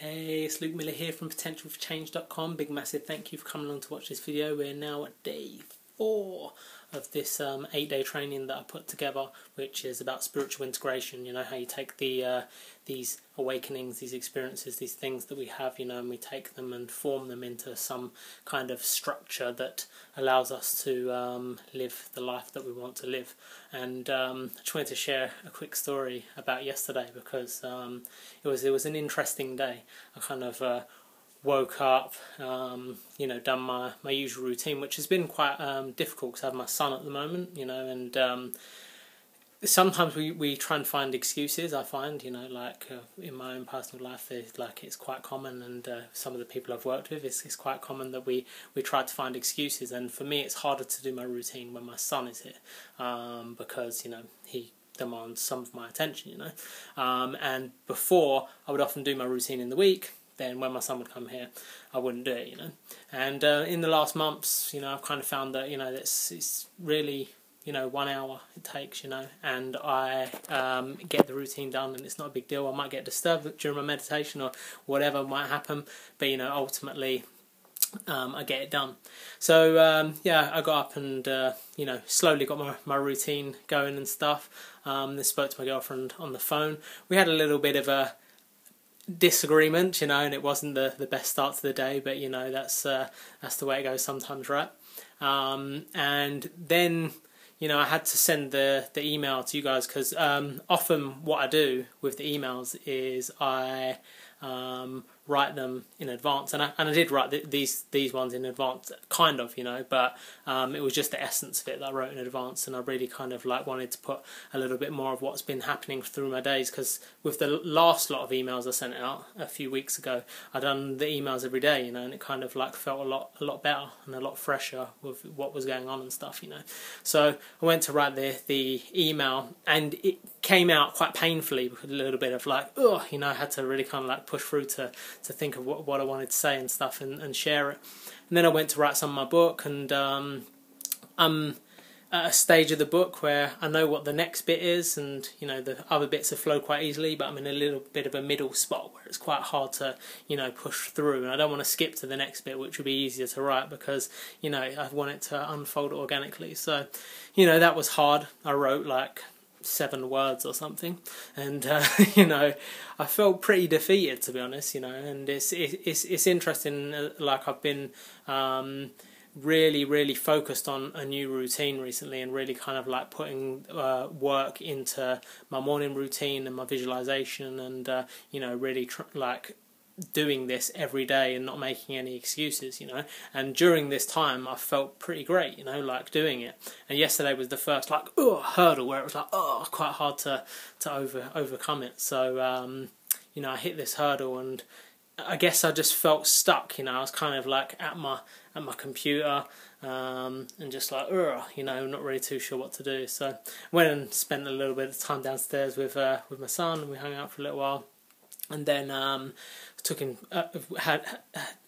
Hey, it's Luke Miller here from potentialforchange.com. Big massive thank you for coming along to watch this video. We're now at day 4 of this 8-day training that I put together, which is about spiritual integration. You know, how you take these awakenings, these experiences, these things that we have, and we take them and form them into some kind of structure that allows us to live the life that we want to live. And I just wanted to share a quick story about yesterday because it was an interesting day. I kind of woke up, done my usual routine, which has been quite difficult because I have my son at the moment, and sometimes we try and find excuses. I find, in my own personal life, it's quite common, and some of the people I've worked with, it's quite common that we try to find excuses. And for me, it's harder to do my routine when my son is here, because he demands some of my attention, and before I would often do my routine in the week. Then when my son would come here, I wouldn't do it, And in the last months, I've kind of found that, it's really, 1 hour it takes, and I get the routine done, and it's not a big deal. I might get disturbed during my meditation or whatever might happen, but, ultimately I get it done. So, I got up and, slowly got my routine going and stuff. Then spoke to my girlfriend on the phone. We had a little bit of a disagreement, and it wasn't the best start to the day, but that's the way it goes sometimes, right? And then I had to send the email to you guys because often what I do with the emails is I write them in advance, and I did write these ones in advance, kind of, but it was just the essence of it that I wrote in advance, and I really kind of wanted to put a little bit more of what's been happening through my days, because with the last lot of emails I sent out a few weeks ago, I'd done the emails every day, and it kind of felt a lot better and a lot fresher with what was going on and stuff, So I went to write the email, and it came out quite painfully with a little bit of I had to really kind of push through to think of what I wanted to say and stuff, and share it. And then I went to write some of my book, and I'm at a stage of the book where I know what the next bit is, and the other bits have flowed quite easily, but I'm in a little bit of a middle spot where it's quite hard to push through, and I don't want to skip to the next bit, which would be easier to write, because I want it to unfold organically. So that was hard. I wrote 7 words or something, and I felt pretty defeated, to be honest, and it's interesting. I've been really focused on a new routine recently, and really kind of putting work into my morning routine and my visualization, and really doing this every day and not making any excuses, and during this time I felt pretty great, doing it. And yesterday was the first hurdle where it was quite hard to overcome it. So I hit this hurdle, and I guess I just felt stuck. I was kind of at my computer, and just not really too sure what to do. So I went and spent a little bit of time downstairs with my son, and we hung out for a little while. And then took him,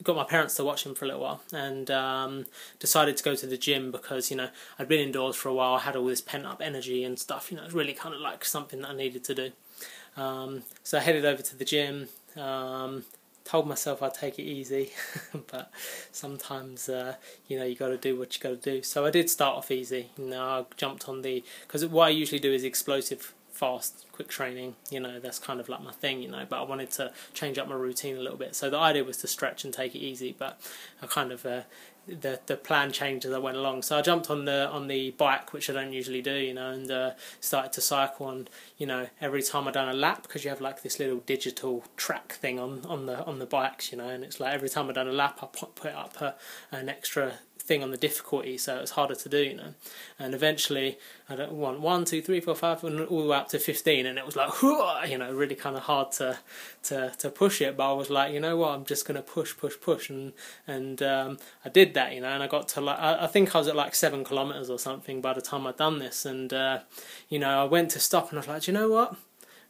got my parents to watch him for a little while, and decided to go to the gym because I'd been indoors for a while. I had all this pent up energy and stuff. It was really kind of something that I needed to do. So I headed over to the gym. Told myself I'd take it easy, but sometimes you got to do what you got to do. So I did start off easy. I jumped on because what I usually do is explosive, fast, quick training, that's kind of my thing, but I wanted to change up my routine a little bit. So the idea was to stretch and take it easy, but I kind of, the plan changed as I went along. So I jumped on the bike, which I don't usually do, and started to cycle, and, every time I done a lap, because you have this little digital track thing on the bikes, and it's every time I done a lap, I put up an extra thing on the difficulty, so it's harder to do, and eventually I don't want 1, 2, 3, 4, 5, and all the way up to 15, and it was really kind of hard to push it, but I was what, I'm just going to push, and I did that, and I got to I think I was at 7 kilometers or something by the time I'd done this, and I went to stop, and I was do you know what?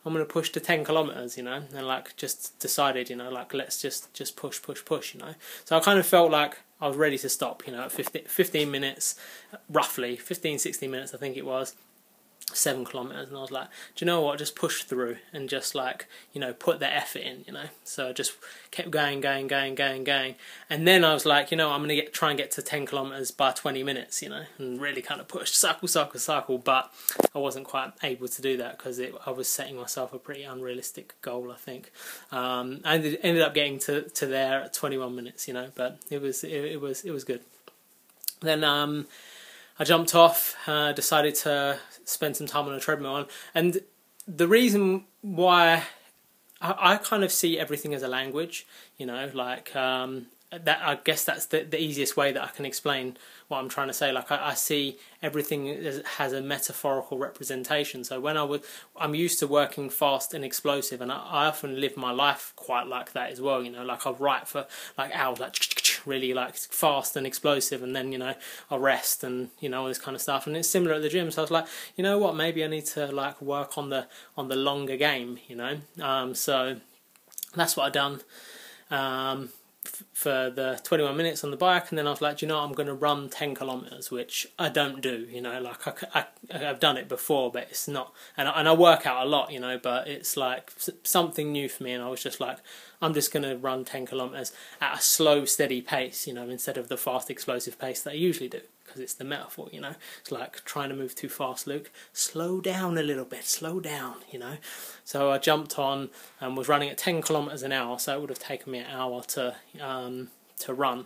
I'm going to push to 10 kilometers, and just decided, let's just push, So I kind of felt I was ready to stop, at 15 minutes, roughly, 15, 16 minutes I think it was. 7 kilometers, and I was like, do you know what, just push through and just like, you know, put the effort in, you know. So I just kept going, and then I was like, you know, I'm gonna try and get to 10 kilometers by 20 minutes, you know, and really kind of push, cycle, but I wasn't quite able to do that because I was setting myself a pretty unrealistic goal, I think. I ended up getting to there at 21 minutes, you know, but it was good. Then I jumped off, decided to spend some time on a treadmill, and the reason why I kind of see everything as a language, you know, like that. I guess that's the easiest way that I can explain what I'm trying to say. Like I see everything has a metaphorical representation. So when I'm used to working fast and explosive, and I often live my life quite like that as well. You know, like I'll write for like hours, like really like fast and explosive, and then, you know, I'll rest and, you know, all this kind of stuff. And it's similar at the gym. So I was like, you know what, maybe I need to like work on the longer game, you know. So that's what I done for the 21 minutes on the bike, and then I was like, you know, I'm going to run 10 kilometers, which I don't do, you know, like I've done it before, but it's not, and I work out a lot, you know, but it's like something new for me, and I was just like, I'm just going to run 10 kilometers at a slow, steady pace, you know, instead of the fast, explosive pace that I usually do, because it's the metaphor, you know. It's like trying to move too fast, Luke. Slow down a little bit, slow down, you know. So I jumped on and was running at 10 kilometers an hour, so it would have taken me an hour to run.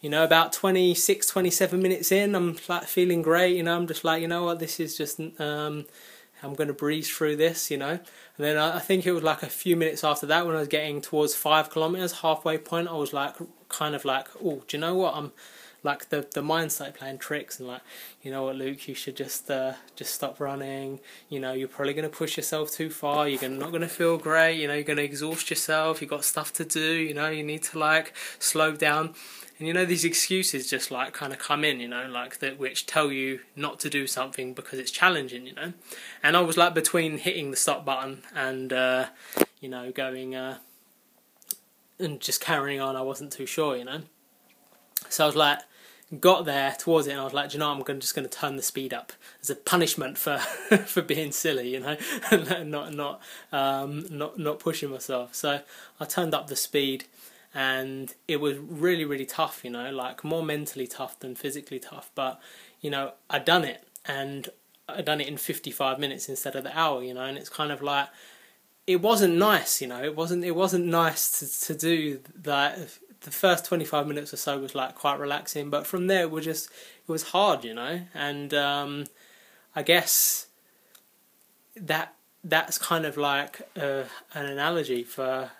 You know, about 26, 27 minutes in, I'm like feeling great, you know. I'm just like, you know what, this is just, I'm going to breeze through this, you know. And then I think it was like a few minutes after that, when I was getting towards 5 kilometers, halfway point, I was like, kind of like, oh, do you know what, I'm like, the mind started playing tricks, and like, you know what, Luke, you should just stop running. You know, you're probably going to push yourself too far. You're not going to feel great. You know, you're going to exhaust yourself. You've got stuff to do. You know, you need to like slow down. And you know, these excuses just like kind of come in, you know, like that, which tell you not to do something because it's challenging, you know. And I was like between hitting the stop button and you know, going and just carrying on. I wasn't too sure, you know. So I was like, got there towards it, and I was like, do you know, I'm just going to turn the speed up as a punishment for for being silly, you know, and not pushing myself. So I turned up the speed, and it was really tough, you know, like more mentally tough than physically tough. But you know, I'd done it, and I'd done it in 55 minutes instead of the hour, you know, and it's kind of like, it wasn't nice, you know, it wasn't nice to do that. The first 25 minutes or so was like quite relaxing, but from there it was hard, you know. And I guess that's kind of like an analogy for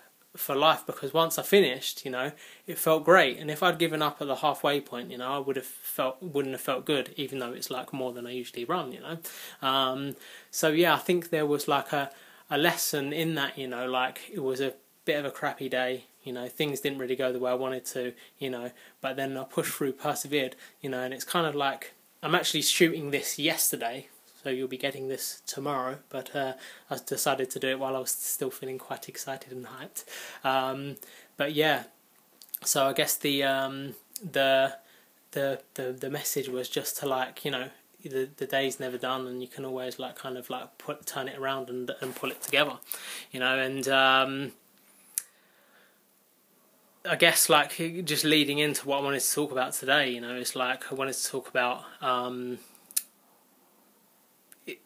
life, because once I finished, you know, it felt great. And if I'd given up at the halfway point, you know, I wouldn't have felt good, even though it's like more than I usually run, you know. So yeah, I think there was like a lesson in that, you know, like it was a bit of a crappy day. You know, things didn't really go the way I wanted to, you know, but then I pushed through, persevered, you know, and it's kind of like, I'm actually shooting this yesterday, so you'll be getting this tomorrow, but I decided to do it while I was still feeling quite excited and hyped. But yeah, so I guess the message was just to like, you know, the day's never done, and you can always like kind of like turn it around and pull it together, you know. And I guess like just leading into what I wanted to talk about today, you know, it's like I wanted to talk about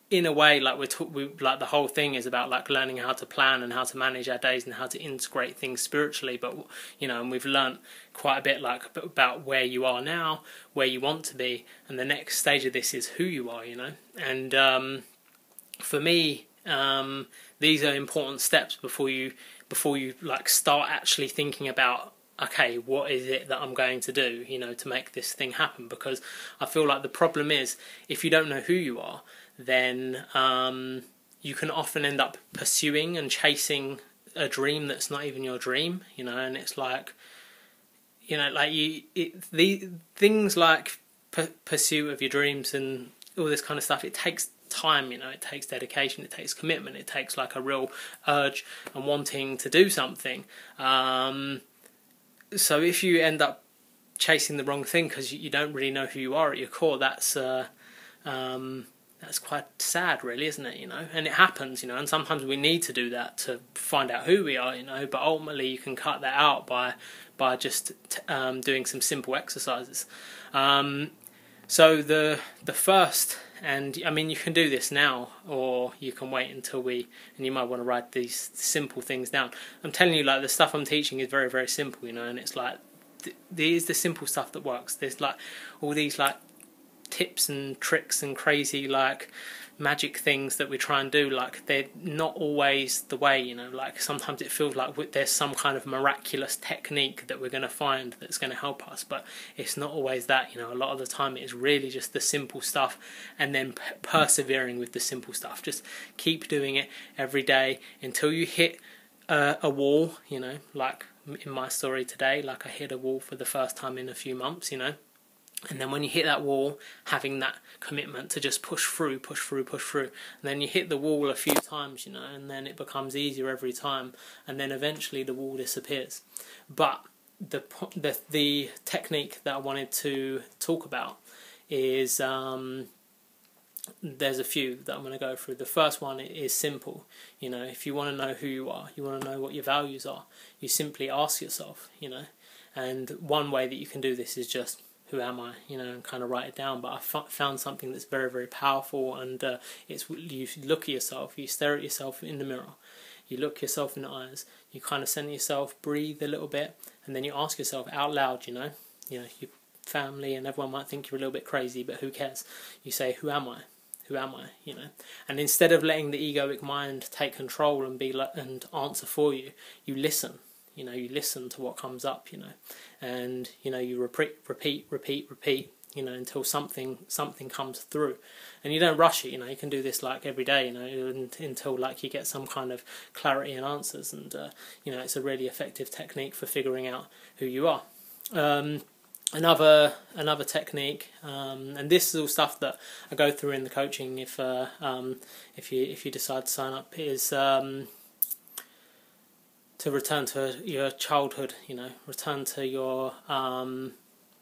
in a way, like we like the whole thing is about like learning how to plan and how to manage our days and how to integrate things spiritually. But you know, and we've learnt quite a bit like about where you are now, where you want to be, and the next stage of this is who you are, you know. And for me, these are important steps before you like start actually thinking about, okay, what is it that I'm going to do, you know, to make this thing happen? Because I feel like the problem is, if you don't know who you are, then you can often end up pursuing and chasing a dream that's not even your dream, you know. And it's like, you know, like the things like pursuit of your dreams and all this kind of stuff, it takes time, you know, it takes dedication, it takes commitment, it takes like a real urge and wanting to do something. So if you end up chasing the wrong thing because you don't really know who you are at your core, that's that's quite sad, really, isn't it? And it happens, and sometimes we need to do that to find out who we are, but ultimately you can cut that out by just doing some simple exercises. So the first, and I mean, you can do this now, or you can wait until and you might want to write these simple things down. I'm telling you, like, the stuff I'm teaching is very, very simple, and it's like, these the simple stuff that works. There's like all these like tips and tricks and crazy like magic things that we try and do, like they're not always the way, like sometimes it feels like there's some kind of miraculous technique that we're going to find that's going to help us, but it's not always that. A lot of the time it is really just the simple stuff, and then persevering with the simple stuff. Just keep doing it every day until you hit a wall, like in my story today, like I hit a wall for the first time in a few months, and then when you hit that wall, having that commitment to just push through, and then you hit the wall a few times, and then it becomes easier every time, and then eventually the wall disappears. But the technique that I wanted to talk about is there's a few that I'm going to go through. The first one is simple. If you want to know who you are, you want to know what your values are, you simply ask yourself, and one way that you can do this is just, who am I, and kind of write it down. But I found something that's very, very powerful, and it's you look at yourself, you stare at yourself in the mirror, you look yourself in the eyes, you kind of center yourself, breathe a little bit, and then you ask yourself out loud, your family and everyone might think you're a little bit crazy, but who cares? You say, who am I? Who am I? And instead of letting the egoic mind take control and and answer for you, you listen. You listen to what comes up. And you repeat. Until something comes through, and you don't rush it. You can do this like every day. Until like you get some kind of clarity and answers. And it's a really effective technique for figuring out who you are. Another technique, and this is all stuff that I go through in the coaching. If you decide to sign up, is to return to your childhood. Return to your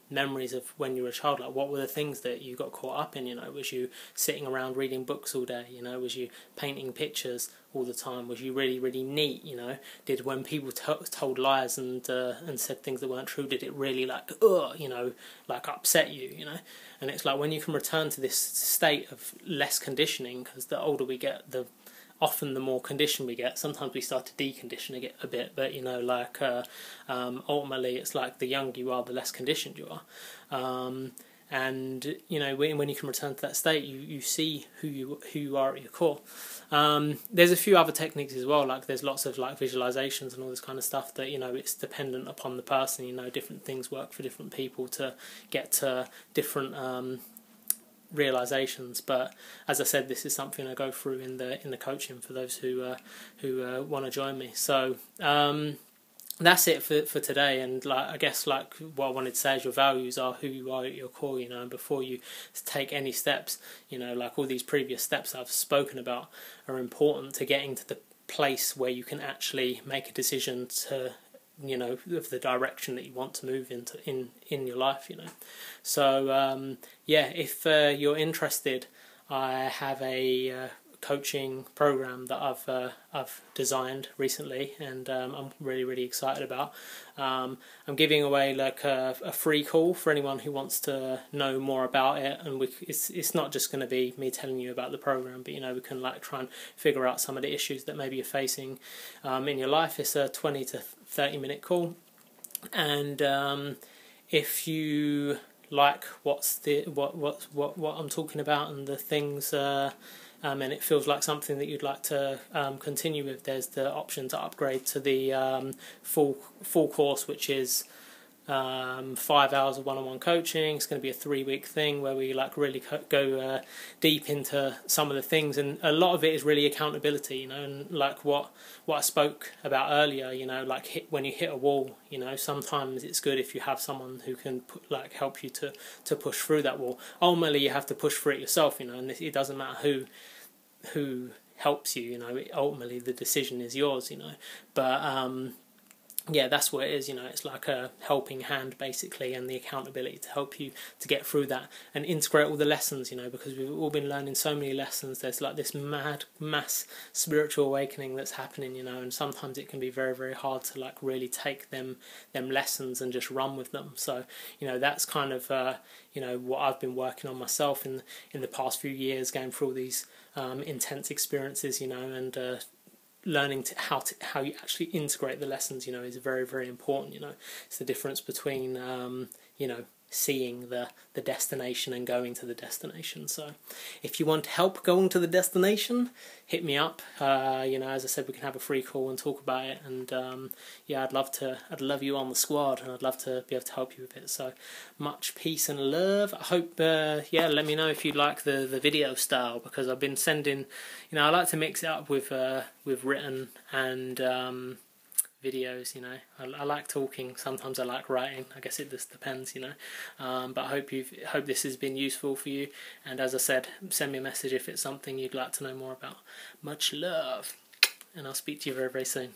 memories of when you were a child. Like, what were the things that you got caught up in? Was you sitting around reading books all day? Was you painting pictures all the time? Was you really, really neat? Did, when people told lies and said things that weren't true, did it really like upset you? And it's like, when you can return to this state of less conditioning, because the older we get, often the more conditioned we get. Sometimes we start to decondition it a bit, but ultimately it's like the younger you are, the less conditioned you are. And when you can return to that state, you see who you are at your core. There's a few other techniques as well. Like, there's lots of like visualizations and all this kind of stuff that it's dependent upon the person. Different things work for different people to get to different realizations. But as I said, this is something I go through in the coaching for those who want to join me. So that's it for today. And I guess what I wanted to say is, your values are who you are at your core. And before you take any steps, all these previous steps I've spoken about are important to getting to the place where you can actually make a decision to of the direction that you want to move into in your life. So if you're interested, I have a coaching program that I've designed recently, and I'm really, really excited about. I'm giving away like a free call for anyone who wants to know more about it, and it's not just going to be me telling you about the program, but we can try and figure out some of the issues that maybe you're facing in your life. It's a 20 to 30 minute call, and if you like what I'm talking about and the things, and it feels like something that you'd like to continue with, there's the option to upgrade to the full course, which is 5 hours of one-on-one coaching. It's going to be a 3-week thing where we really go deep into some of the things, and a lot of it is really accountability, and what I spoke about earlier, when you hit a wall, sometimes it's good if you have someone who can help you to push through that wall. Ultimately you have to push through it yourself, and it doesn't matter who helps you, ultimately the decision is yours, but yeah, that's what it is, you know, it's like a helping hand basically, and the accountability to help you to get through that and integrate all the lessons, you know, because we've all been learning so many lessons. There's like this mass spiritual awakening that's happening, you know, and sometimes it can be very, very hard to like really take them lessons and just run with them. So, you know, that's kind of, you know, what I've been working on myself in the past few years, going through all these intense experiences, you know, and learning how you actually integrate the lessons, you know, is very, very important. You know, it's the difference between you know, seeing the destination and going to the destination. So if you want help going to the destination, hit me up. You know, as I said, we can have a free call and talk about it, and yeah, I'd love you on the squad, and I'd love to be able to help you with it. So much peace and love. I hope yeah, let me know if you like the video style, because I've been sending, you know, I like to mix it up with written and videos, you know. I like talking, sometimes I like writing, I guess it just depends, you know. But I hope this has been useful for you, and as I said, send me a message if it's something you'd like to know more about. Much love, and I'll speak to you very, very soon.